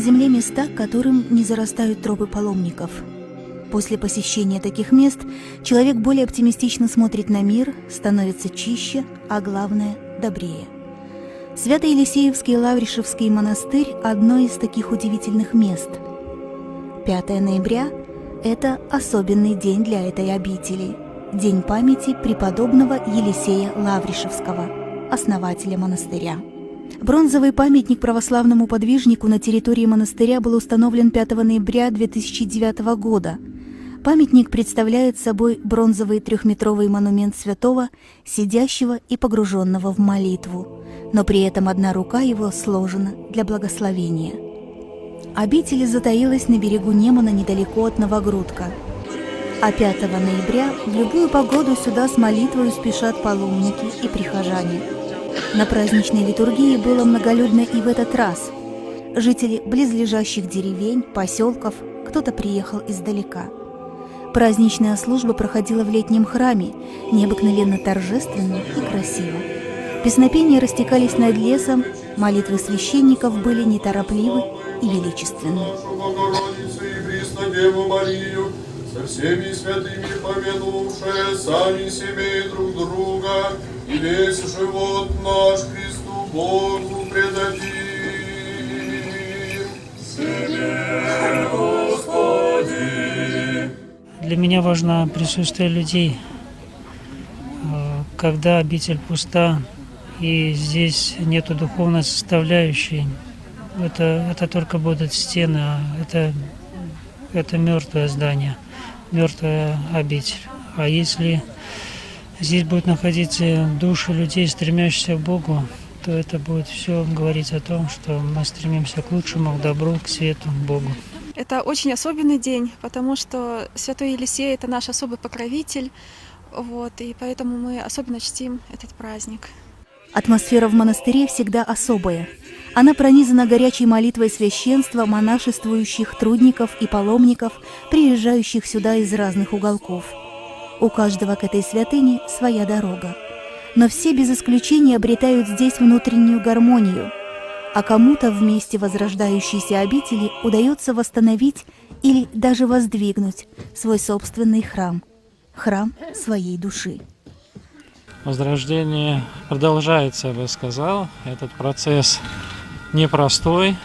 земле места, которым не зарастают тропы паломников. После посещения таких мест человек более оптимистично смотрит на мир, становится чище, а главное – добрее. Свято-Елисеевский Лавришевский монастырь – одно из таких удивительных мест. 5 ноября – это особенный день для этой обители – День памяти преподобного Елисея Лавришевского, основателя монастыря. Бронзовый памятник православному подвижнику на территории монастыря был установлен 5 ноября 2009 года. Памятник представляет собой бронзовый трехметровый монумент святого, сидящего и погруженного в молитву, но при этом одна рука его сложена для благословения. Обитель затаилась на берегу Немана недалеко от Новогрудка. А 5 ноября в любую погоду сюда с молитвой спешат паломники и прихожане. На праздничной литургии было многолюдно и в этот раз. Жители близлежащих деревень, поселков, кто-то приехал издалека. Праздничная служба проходила в летнем храме, необыкновенно торжественно и красиво. Песнопения растекались над лесом, молитвы священников были неторопливы и величественны. Со всеми святыми помянувшие сами себе друг друга, и весь живот наш Христу Богу предадим. Себе, Господи! Для меня важно присутствие людей. Когда обитель пуста и здесь нету духовной составляющей, это только будут стены, а это мертвое здание, мертвая обитель. А если здесь будут находиться души людей, стремящихся к Богу, то это будет все говорить о том, что мы стремимся к лучшему, к добру, к свету, к Богу. Это очень особенный день, потому что Святой Елисей – это наш особый покровитель, и поэтому мы особенно чтим этот праздник. Атмосфера в монастыре всегда особая. Она пронизана горячей молитвой священства, монашествующих трудников и паломников, приезжающих сюда из разных уголков. У каждого к этой святыне своя дорога. Но все без исключения обретают здесь внутреннюю гармонию. А кому-то в месте возрождающейся обители удается восстановить или даже воздвигнуть свой собственный храм. Храм своей души. Возрождение продолжается, я бы сказал. Этот процесс непростой.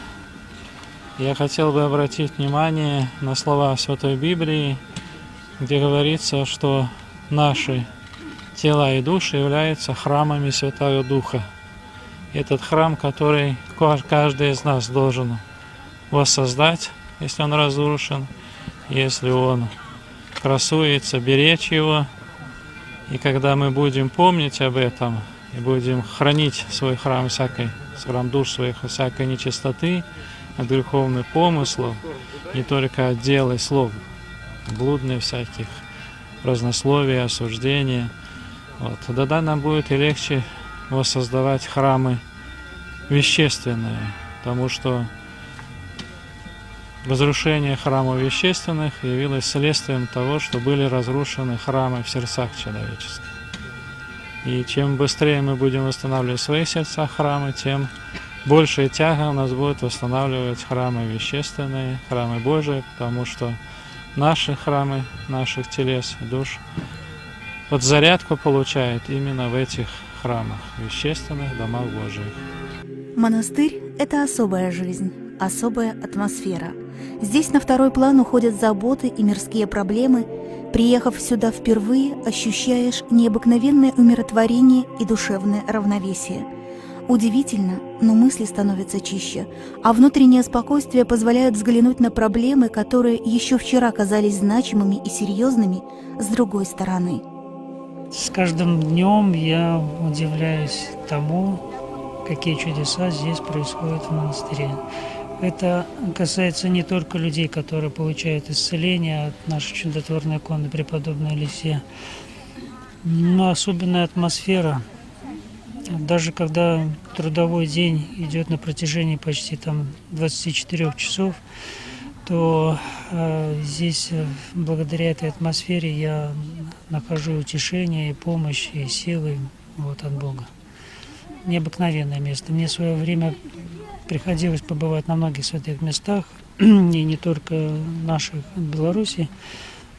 Я хотел бы обратить внимание на слова Святой Библии, где говорится, что наши тела и души являются храмами Святого Духа. Этот храм, который каждый из нас должен воссоздать, если он разрушен, если он красуется, беречь его. И когда мы будем помнить об этом и будем хранить свой храм душ своих всякой нечистоты, от греховных помыслов, не только от дел и слов, блудных всяких, празднословия, осуждения, тогда нам будет и легче воссоздавать храмы вещественные, потому что разрушение храмов вещественных явилось следствием того, что были разрушены храмы в сердцах человеческих. И чем быстрее мы будем восстанавливать в своих сердцах храмы, тем большая тяга у нас будет восстанавливать храмы вещественные, храмы Божии, потому что наши храмы, наших телес и душ подзарядку получают именно в этих храмах, вещественных домах Божьих. Монастырь – это особая жизнь, особая атмосфера. Здесь на второй план уходят заботы и мирские проблемы. Приехав сюда впервые, ощущаешь необыкновенное умиротворение и душевное равновесие. Удивительно, но мысли становятся чище, а внутреннее спокойствие позволяет взглянуть на проблемы, которые еще вчера казались значимыми и серьезными, с другой стороны. С каждым днем я удивляюсь тому, какие чудеса здесь происходят в монастыре. Это касается не только людей, которые получают исцеление от нашей чудотворной иконы преподобного Елисея, но особенная атмосфера. Даже когда трудовой день идет на протяжении почти 24 часов, то здесь благодаря этой атмосфере я нахожу утешение и помощь, и силы от Бога. необыкновенное место. Мне в свое время приходилось побывать на многих святых местах, и не только наших в Беларуси,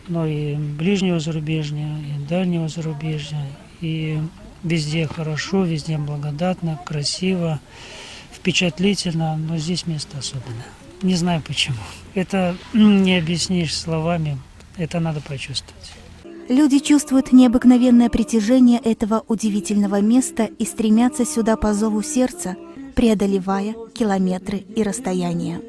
но и ближнего зарубежья, и дальнего зарубежья. И везде хорошо, везде благодатно, красиво, впечатлительно, но здесь место особенное. Не знаю почему. Это не объяснишь словами, это надо почувствовать. Люди чувствуют необыкновенное притяжение этого удивительного места и стремятся сюда по зову сердца, преодолевая километры и расстояния.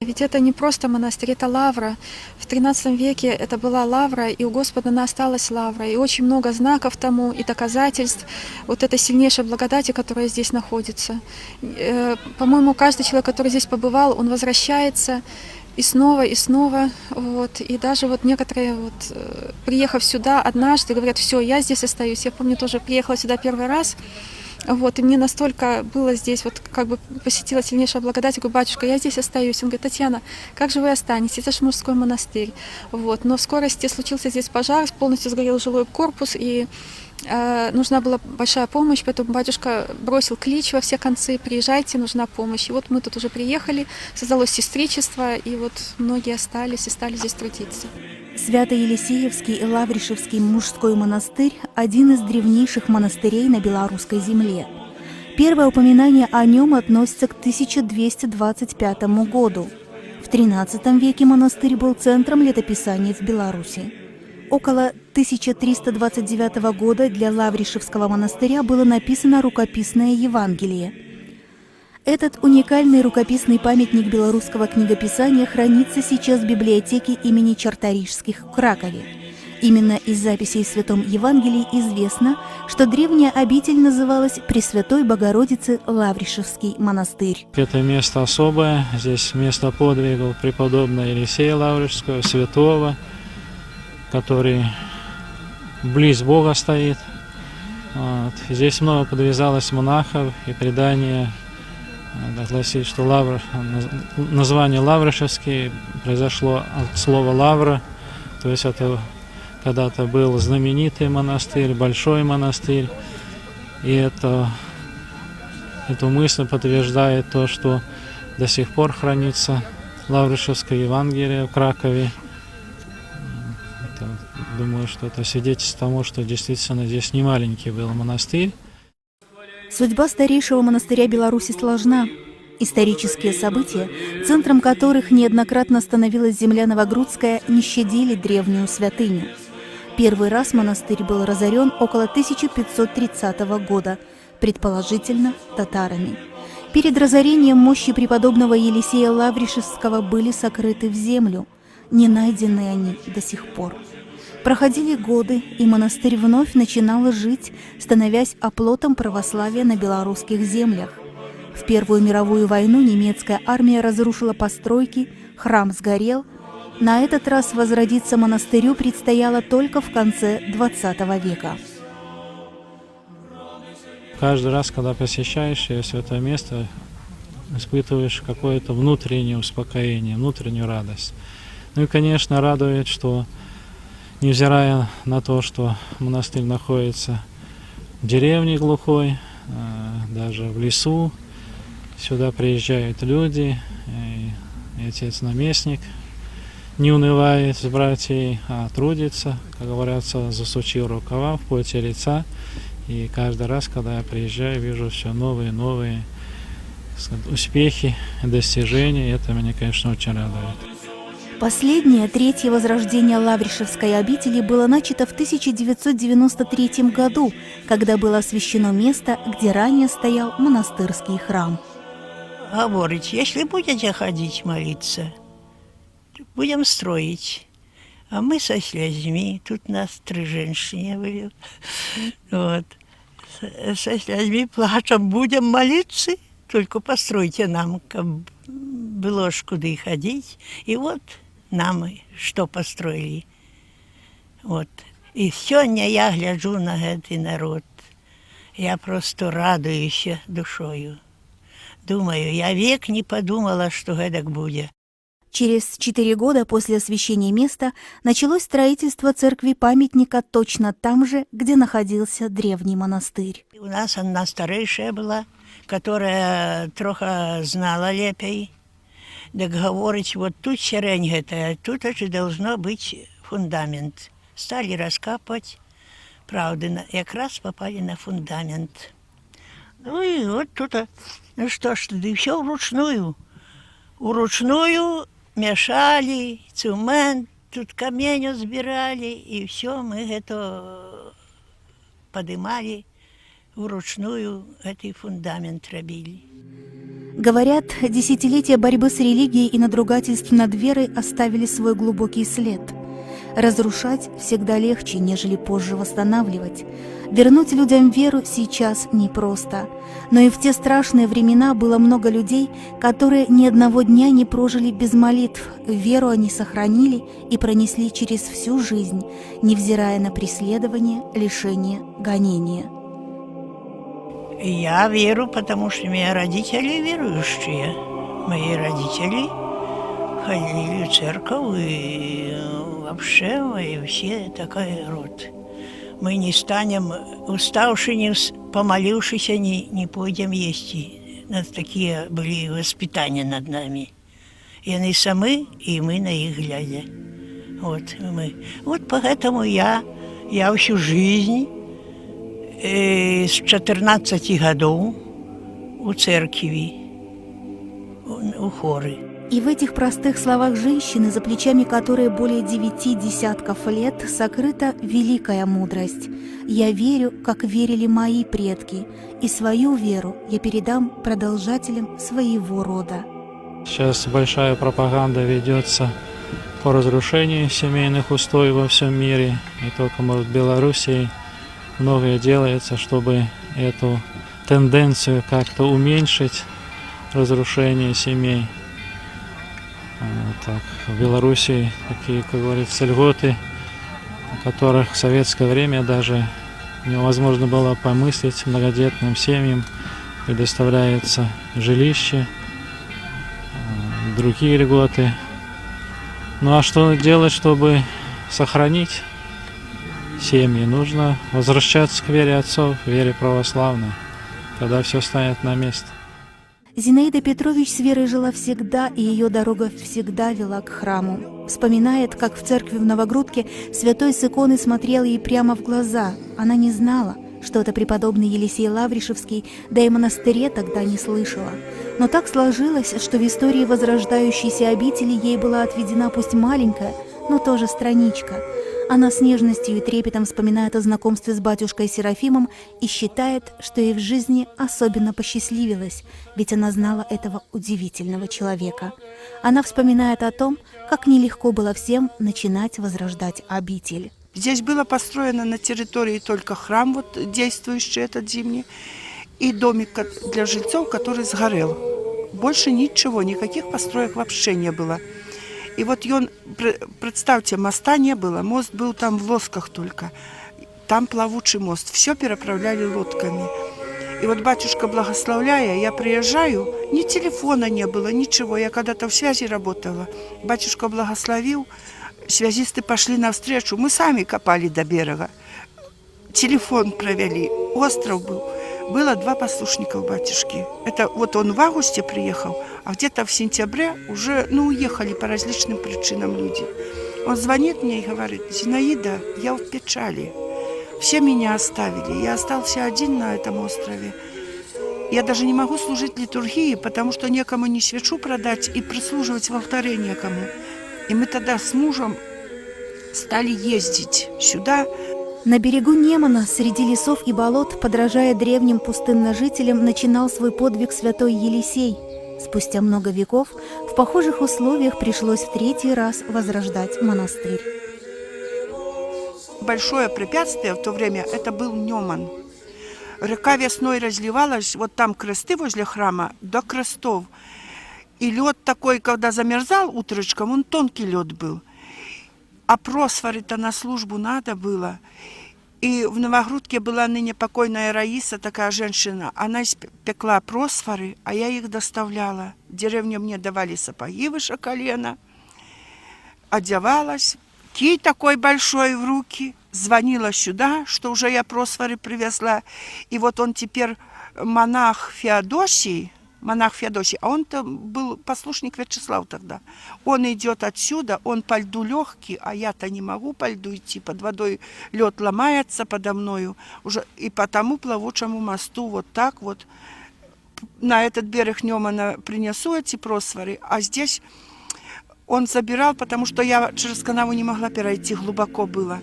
Ведь это не просто монастырь, это лавра. В XIII веке это была лавра, и у Господа она осталась лавра. И очень много знаков тому и доказательств вот этой сильнейшей благодати, которая здесь находится. По-моему, каждый человек, который здесь побывал, он возвращается и снова, и снова. Вот. И даже вот некоторые, приехав сюда однажды, говорят: все, я здесь остаюсь. Я помню, тоже приехала сюда первый раз. Вот, и мне настолько было здесь, посетила сильнейшая благодать. Я говорю: батюшка, я здесь остаюсь. Он говорит: Татьяна, как же вы останетесь? Это же мужской монастырь. Вот, но в скорости случился здесь пожар, полностью сгорел жилой корпус, и нужна была большая помощь, поэтому батюшка бросил клич во все концы: приезжайте, нужна помощь. И вот мы тут уже приехали, создалось сестричество, и вот многие остались и стали здесь трудиться. Свято-Елисеевский и Лавришевский мужской монастырь – один из древнейших монастырей на белорусской земле. Первое упоминание о нем относится к 1225 году. В XIII веке монастырь был центром летописания в Беларуси. Около 1329 года для Лавришевского монастыря было написано рукописное Евангелие. Этот уникальный рукописный памятник белорусского книгописания хранится сейчас в библиотеке имени Чарторийских в Кракове. Именно из записей в Святом Евангелии известно, что древняя обитель называлась Пресвятой Богородицы Лавришевский монастырь. Это место особое, здесь место подвигов преподобного Елисея Лавришевского, святого, который близ Бога стоит. Вот. Здесь много подвязалось монахов, и предание гласит, что название Лавришевский произошло от слова «лавра», то есть это когда-то был знаменитый монастырь, большой монастырь, и эту мысль подтверждает то, что до сих пор хранится Лавришевское Евангелие в Кракове. Думаю, что это свидетельство тому, что действительно здесь не маленький был монастырь. Судьба старейшего монастыря Беларуси сложна. Исторические события, центром которых неоднократно становилась земля Новогрудская, не щадили древнюю святыню. Первый раз монастырь был разорен около 1530 года, предположительно татарами. Перед разорением мощи преподобного Елисея Лавришевского были сокрыты в землю. Не найдены они до сих пор. Проходили годы, и монастырь вновь начинал жить, становясь оплотом православия на белорусских землях. В Первую мировую войну немецкая армия разрушила постройки, храм сгорел. На этот раз возродиться монастырю предстояло только в конце XX века. Каждый раз, когда посещаешь святое место, испытываешь какое-то внутреннее успокоение, внутреннюю радость. Ну и, конечно, радует, что невзирая на то, что монастырь находится в деревне глухой, даже в лесу, сюда приезжают люди, и отец-наместник не унывает с братьей, а трудится, как говорится, засучил рукава в поте лица. И каждый раз, когда я приезжаю, вижу все новые и новые успехи, достижения. Это меня, конечно, очень радует. Последнее, третье возрождение Лавришевской обители было начато в 1993 году, когда было освящено место, где ранее стоял монастырский храм. Говорить, если будете ходить молиться, будем строить. А мы со слезьми, тут нас 3 женщины были, вот, со слезьми плачем, будем молиться, только постройте нам, как было ж куда ходить. И вот нам что построили. Вот. И сегодня я гляжу на этот народ. Я просто радуюсь душою. Думаю, я век не подумала, что так будет. Через 4 года после освящения места началось строительство церкви-памятника точно там же, где находился древний монастырь. У нас одна старейшая была, которая трохи знала лепей. Так говорить, вот тут сирень гэта, тут же должно быть фундамент. Стали раскапывать, правда, якраз попали на фундамент. Ну и вот тут, ну что ж, да и все вручную. Вручную мешали, цемент, тут камень збирали, и все, мы это поднимали вручную, этот фундамент робили. Говорят, десятилетия борьбы с религией и надругательств над верой оставили свой глубокий след. Разрушать всегда легче, нежели позже восстанавливать. Вернуть людям веру сейчас непросто. Но и в те страшные времена было много людей, которые ни одного дня не прожили без молитв. Веру они сохранили и пронесли через всю жизнь, невзирая на преследование, лишение, гонения. Я верю, потому что мои родители верующие. Мои родители ходили в церковь, и вообще мы все такой род. Мы не станем, уставши, не помолившись, не пойдем есть. У нас такие были воспитания над нами. И они сами, и мы на их глядя. Вот мы. Вот поэтому я всю жизнь с 14 годов у церкви, у хоры. И в этих простых словах женщины, за плечами которой более 9 десятков лет, сокрыта великая мудрость. «Я верю, как верили мои предки, и свою веру я передам продолжателям своего рода». Сейчас большая пропаганда ведется по разрушению семейных устоев во всем мире, не только, может, в Белоруссии. Многое делается, чтобы эту тенденцию как-то уменьшить, разрушение семей. Так, в Белоруссии такие, как говорится, льготы, о которых в советское время даже невозможно было помыслить. Многодетным семьям предоставляется жилище, другие льготы. Ну а что делать, чтобы сохранить семьи? Нужно возвращаться к вере отцов, вере православной. Тогда все станет на место. Зинаида Петрович с верой жила всегда, и ее дорога всегда вела к храму. Вспоминает, как в церкви в Новогрудке святой с иконы смотрел ей прямо в глаза. Она не знала, что это преподобный Елисей Лавришевский, да и в монастыре тогда не слышала. Но так сложилось, что в истории возрождающейся обители ей была отведена пусть маленькая, но тоже страничка. Она с нежностью и трепетом вспоминает о знакомстве с батюшкой Серафимом и считает, что ей в жизни особенно посчастливилось, ведь она знала этого удивительного человека. Она вспоминает о том, как нелегко было всем начинать возрождать обитель. Здесь было построено на территории только храм, вот действующий этот зимний, и домик для жильцов, который сгорел. Больше ничего, никаких построек вообще не было. И вот представьте, моста не было, мост был там в Лосках только, там плавучий мост, все переправляли лодками. И вот батюшка благословляя, я приезжаю, ни телефона не было, ничего, я когда-то в связи работала, батюшка благословил, связисты пошли навстречу, мы сами копали до берега, телефон провели, остров был. Было 2 послушника у батюшки. Это вот он в августе приехал, а где-то в сентябре уже, уехали по различным причинам люди. Он звонит мне и говорит: «Зинаида, я в печали. Все меня оставили. Я остался один на этом острове. Я даже не могу служить литургии, потому что некому ни свечу продать и прислуживать в алтаре некому». И мы тогда с мужем стали ездить сюда. На берегу Немана, среди лесов и болот, подражая древним пустынножителям, начинал свой подвиг святой Елисей. Спустя много веков в похожих условиях пришлось в 3-й раз возрождать монастырь. Большое препятствие в то время – это был Неман. Река весной разливалась, вот там кресты возле храма, до крестов. И лед такой, когда замерзал утречком, он тонкий лед был. А просфоры-то на службу надо было. И в Новогрудке была ныне покойная Раиса, такая женщина. Она пекла просфоры, а я их доставляла. В деревне мне давали сапоги выше колена. Одевалась, кий такой большой в руки. Звонила сюда, что уже я просфоры привезла. И вот он теперь монах Феодосий, а он-то был послушник Вячеслава тогда. Он идет отсюда, он по льду легкий, а я-то не могу по льду идти, под водой лед ломается подо мною. Уже, и по тому плавучему мосту вот так вот на этот берег Немана принесу эти просфоры, а здесь он забирал, потому что я через канаву не могла перейти, глубоко было.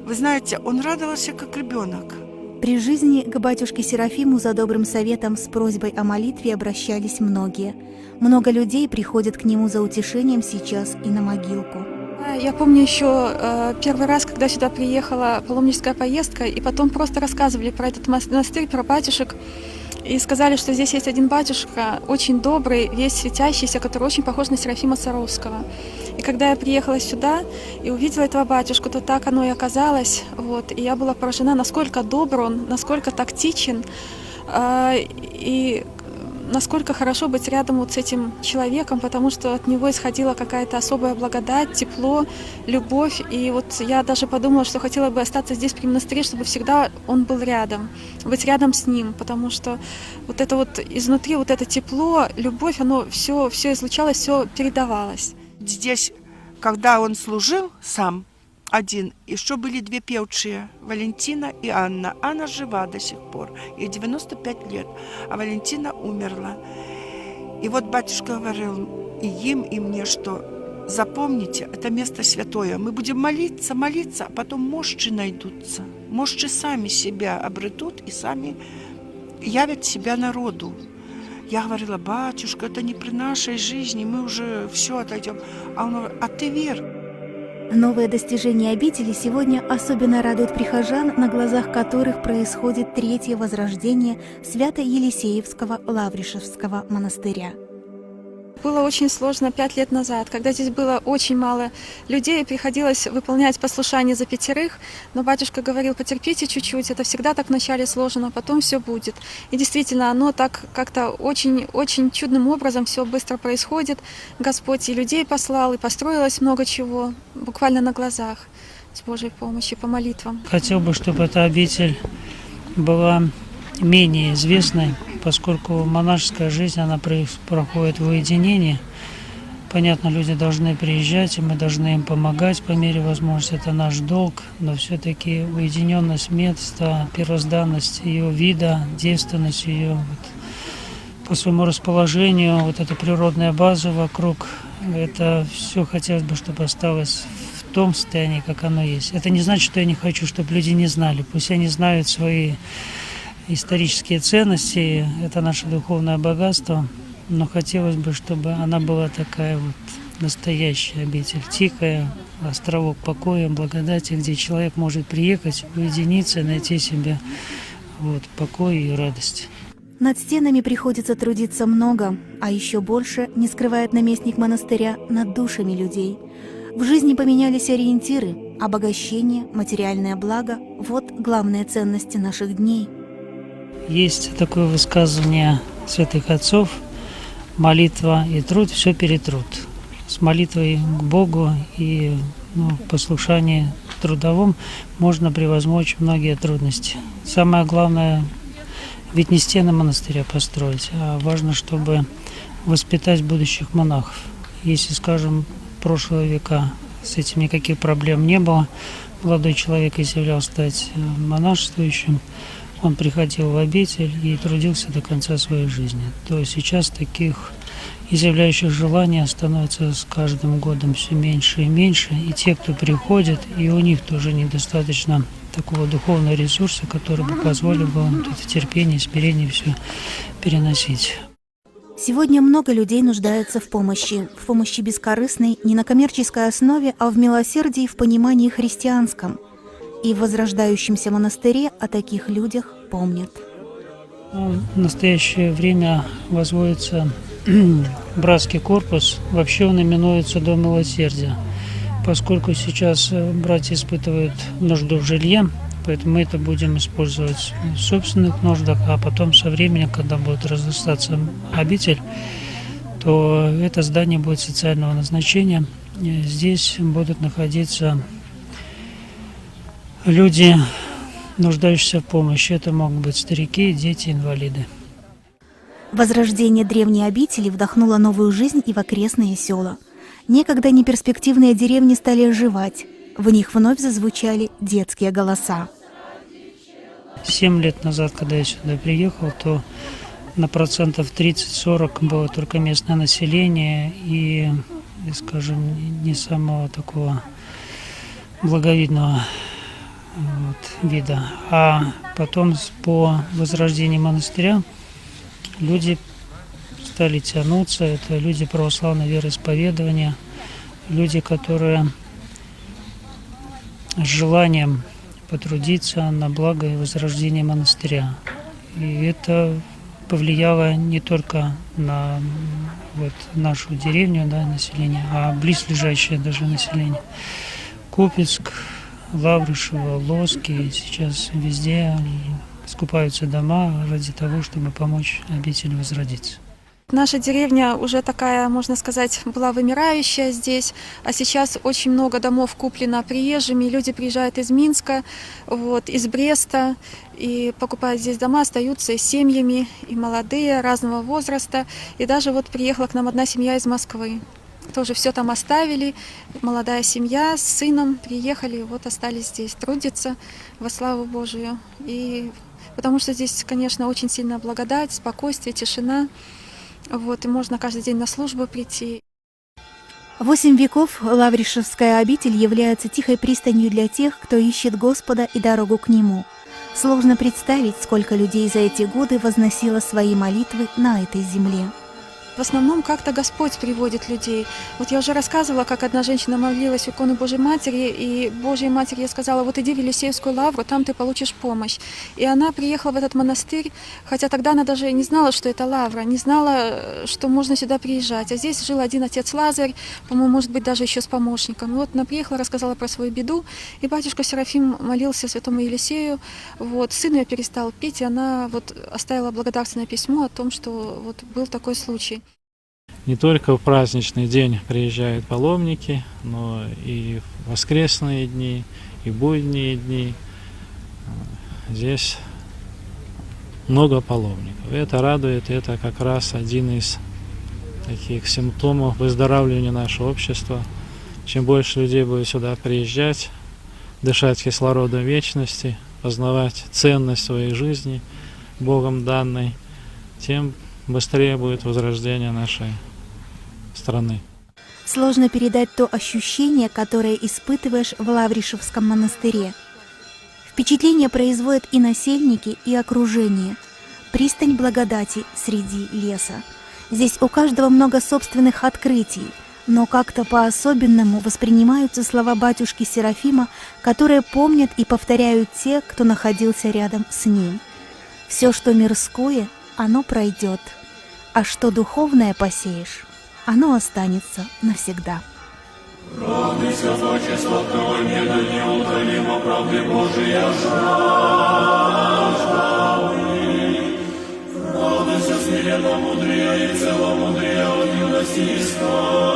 Вы знаете, он радовался, как ребенок. При жизни к батюшке Серафиму за добрым советом с просьбой о молитве обращались многие. Много людей приходят к нему за утешением сейчас и на могилку. Я помню еще первый раз, когда сюда приехала паломническая поездка, и потом просто рассказывали про этот монастырь, про батюшек, и сказали, что здесь есть один батюшка, очень добрый, весь светящийся, который очень похож на Серафима Саровского. И когда я приехала сюда и увидела этого батюшку, то так оно и оказалось. Вот. И я была поражена, насколько добр он, насколько тактичен, и насколько хорошо быть рядом вот с этим человеком, потому что от него исходила какая-то особая благодать, тепло, любовь. И вот я даже подумала, что хотела бы остаться здесь при монастыре, чтобы всегда он был рядом, быть рядом с ним, потому что вот это вот изнутри, вот это тепло, любовь, оно все излучалось, все передавалось. Здесь, когда он служил сам один, еще были две певчие, Валентина и Анна. Анна жива до сих пор, ей 95 лет, а Валентина умерла. И вот батюшка говорил и им, и мне, что запомните, это место святое. Мы будем молиться, а потом мощи найдутся. Мощи сами себя обретут и сами явят себя народу. Я говорила, батюшка, это не при нашей жизни, мы уже все отойдем. А он говорит, а ты верь. Новое достижение обители сегодня особенно радует прихожан, на глазах которых происходит третье возрождение Свято-Елисеевского Лавришевского монастыря. Было очень сложно 5 лет назад, когда здесь было очень мало людей, приходилось выполнять послушание за 5, но батюшка говорил, потерпите чуть-чуть, это всегда так вначале сложно, потом все будет. И действительно, оно так как-то очень чудным образом все быстро происходит. Господь и людей послал, и построилось много чего, буквально на глазах, с Божьей помощью, по молитвам. Хотел бы, чтобы эта обитель была менее известной, поскольку монашеская жизнь, она проходит в уединении. Понятно, люди должны приезжать, и мы должны им помогать по мере возможности, это наш долг, но все-таки уединенность места, первозданность ее вида, девственность ее по своему расположению, вот эта природная база вокруг, это все хотелось бы, чтобы осталось в том состоянии, как оно есть. Это не значит, что я не хочу, чтобы люди не знали, пусть они знают свои исторические ценности, это наше духовное богатство, но хотелось бы, чтобы она была такая вот настоящая обитель, тихая, островок покоя, благодати, где человек может приехать, уединиться и найти себе покой и радость. Над стенами приходится трудиться много, а еще больше, не скрывает наместник монастыря, над душами людей. В жизни поменялись ориентиры, обогащение, материальное благо – вот главные ценности наших дней. Есть такое высказывание святых отцов: молитва и труд все перетрут. С молитвой к Богу и послушанием трудовым можно превозмочь многие трудности. Самое главное, ведь не стены монастыря построить, а важно, чтобы воспитать будущих монахов. Если, скажем, прошлого века с этим никаких проблем не было, молодой человек изъявлял стать монашествующим, он приходил в обитель и трудился до конца своей жизни. То сейчас таких изъявляющих желания становится с каждым годом все меньше и меньше. И те, кто приходит, и у них тоже недостаточно такого духовного ресурса, который бы позволил бы им это терпение, смирение все переносить. Сегодня много людей нуждаются в помощи бескорыстной, не на коммерческой основе, а в милосердии, в понимании христианском. И в возрождающемся монастыре о таких людях помнят. В настоящее время возводится братский корпус, вообще он именуется Дом милосердия. Поскольку сейчас братья испытывают нужду в жилье, Поэтому мы это будем использовать в собственных нуждах, а потом со временем, когда будет разрастаться обитель, то это здание будет социального назначения. Здесь будут находиться люди, нуждающиеся в помощи. Это могут быть старики, дети, инвалиды. Возрождение древней обители вдохнуло новую жизнь и в окрестные села. Некогда неперспективные деревни стали оживать. В них вновь зазвучали детские голоса. 7 лет назад, когда я сюда приехал, то на процентов 30-40 было только местное население и, скажем, не самого такого благовидного вида. А потом по возрождению монастыря люди стали тянуться. Это люди православного вероисповедания, люди, которые с желанием потрудиться на благо и возрождение монастыря. И это повлияло не только на нашу деревню, население, а близлежащее даже население. Купецк, Лаврышево, Лоски, сейчас везде скупаются дома ради того, чтобы помочь обители возродиться. Наша деревня уже такая, можно сказать, была вымирающая здесь, а сейчас очень много домов куплено приезжими, люди приезжают из Минска, из Бреста, и покупают здесь дома, остаются и семьями, и молодые, разного возраста, и даже приехала к нам одна семья из Москвы. Тоже все там оставили, молодая семья с сыном приехали, остались здесь трудиться во славу Божию. И потому что здесь, конечно, очень сильная благодать, спокойствие, тишина. И можно каждый день на службу прийти. 8 веков Лавришевская обитель является тихой пристанью для тех, кто ищет Господа и дорогу к Нему. Сложно представить, сколько людей за эти годы возносило свои молитвы на этой земле. В основном как-то Господь приводит людей. Я уже рассказывала, как одна женщина молилась у иконы Божьей Матери, и Божья Матерь ей сказала: иди в Елисеевскую лавру, там ты получишь помощь. И она приехала в этот монастырь, хотя тогда она даже не знала, что это лавра, не знала, что можно сюда приезжать. А здесь жил один отец Лазарь, по-моему, может быть, даже еще с помощником. И она приехала, рассказала про свою беду, и батюшка Серафим молился святому Елисею. Сын ее перестал пить, и она оставила благодарственное письмо о том, что был такой случай. Не только в праздничный день приезжают паломники, но и в воскресные дни, и будние дни. Здесь много паломников. Это радует, это как раз один из таких симптомов выздоравливания нашего общества. Чем больше людей будет сюда приезжать, дышать кислородом вечности, познавать ценность своей жизни, Богом данной, тем быстрее будет возрождение нашей страны. Сложно передать то ощущение, которое испытываешь в Лавришевском монастыре. Впечатление производят и насельники, и окружение. Пристань благодати среди леса. Здесь у каждого много собственных открытий, но как-то по-особенному воспринимаются слова батюшки Серафима, которые помнят и повторяют те, кто находился рядом с ним. Все, что мирское, оно пройдет, а что духовное посеешь, оно останется навсегда. Радуйся, Отче, сладкого меда, неутолимо правды Божия жажда. Радуйся, смиренно мудрее и целомудрее от юности искавы.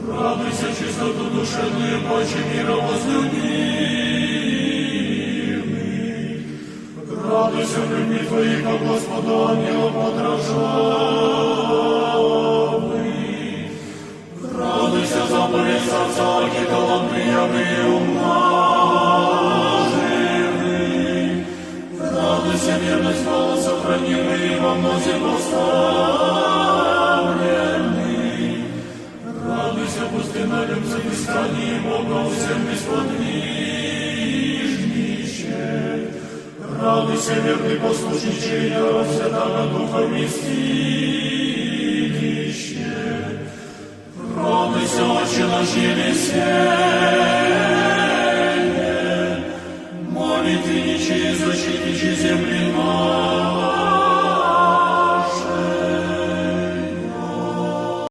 Радуйся, чистоту душевную, Божье мира возлюбимый. Радуйся, в любви Твоей, как Господу ангела подражавый. Радуйся, заповедь Отца, аки таланты явные умноженный. Радуйся, верность голос сохранимый и во мнозе поставленный. Радуйся, пустынолюб за бескрайние Бога, всем бесподвижнище. Радуйся, верный послушниче, яро Святого Духа вместилище. Радуйся, Отче наш Елисей.